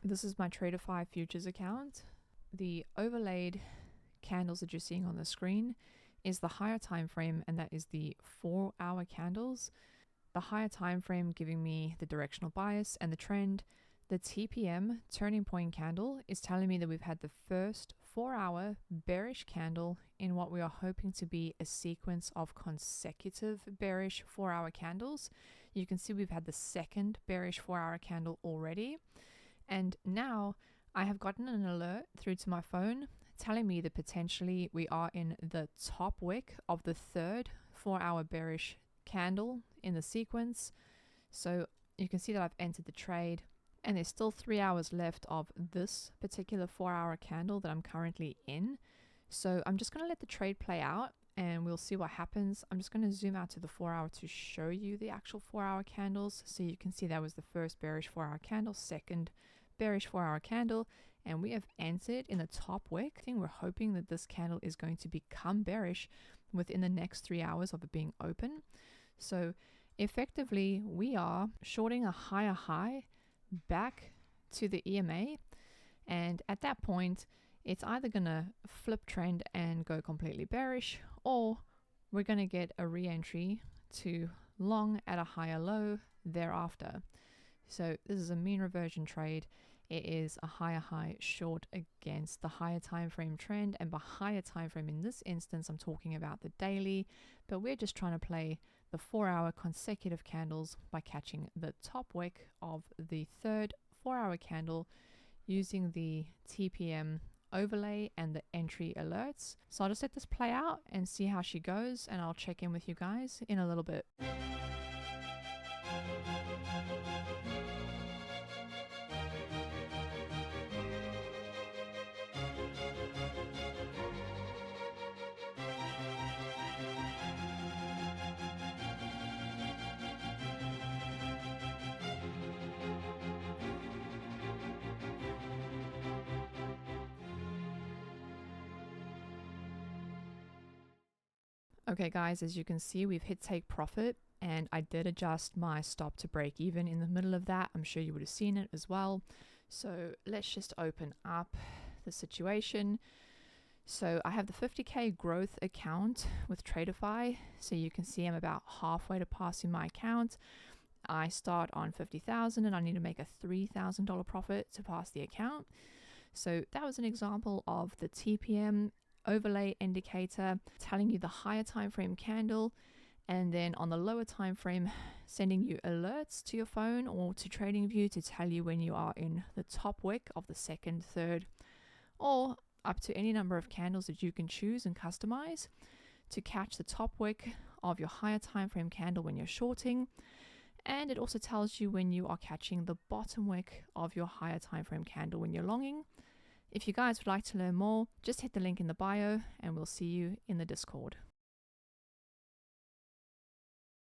This is my TraderFi futures account. The overlaid candles that you're seeing on the screen is the higher time frame, and that is the 4-hour candles. The higher time frame giving me the directional bias and the trend. The TPM turning point candle is telling me that we've had the first 4-hour bearish candle in what we are hoping to be a sequence of consecutive bearish 4-hour candles. You can see we've had the second bearish 4-hour candle already. And now I have gotten an alert through to my phone telling me that potentially we are in the top wick of the third 4-hour bearish candle in the sequence. So you can see that I've entered the trade, and there's still 3 hours left of this particular 4-hour candle that I'm currently in. So I'm just going to let the trade play out and we'll see what happens. I'm just going to zoom out to the 4-hour to show you the actual 4-hour candles. So you can see that was the first bearish 4-hour candle, second bearish 4-hour candle, and we have entered in the top wick. We're hoping that this candle is going to become bearish within the next 3 hours of it being open. So effectively, we are shorting a higher high back to the EMA, and at that point it's either going to flip trend and go completely bearish, or we're going to get a re-entry to long at a higher low thereafter. So this is a mean reversion trade. It is a higher high short against the higher time frame trend, and by higher time frame in this instance I'm talking about the daily, but we're just trying to play the 4-hour consecutive candles by catching the top wick of the third 4-hour candle using the TPM overlay and the entry alerts. So I'll just let this play out and see how she goes, and I'll check in with you guys in a little bit. Okay guys, as you can see, we've hit take profit, and I did adjust my stop to break even in the middle of that. I'm sure you would have seen it as well. So let's just open up the situation. So I have the 50k growth account with TraderFi. So you can see I'm about halfway to passing my account. I start on 50,000 and I need to make a $3,000 profit to pass the account. So that was an example of the TPM overlay indicator telling you the higher time frame candle, and then on the lower time frame sending you alerts to your phone or to TradingView to tell you when you are in the top wick of the second, third, or up to any number of candles that you can choose and customize to catch the top wick of your higher time frame candle when you're shorting. And it also tells you when you are catching the bottom wick of your higher time frame candle when you're longing. If you guys would like to learn more, just hit the link in the bio and we'll see you in the Discord.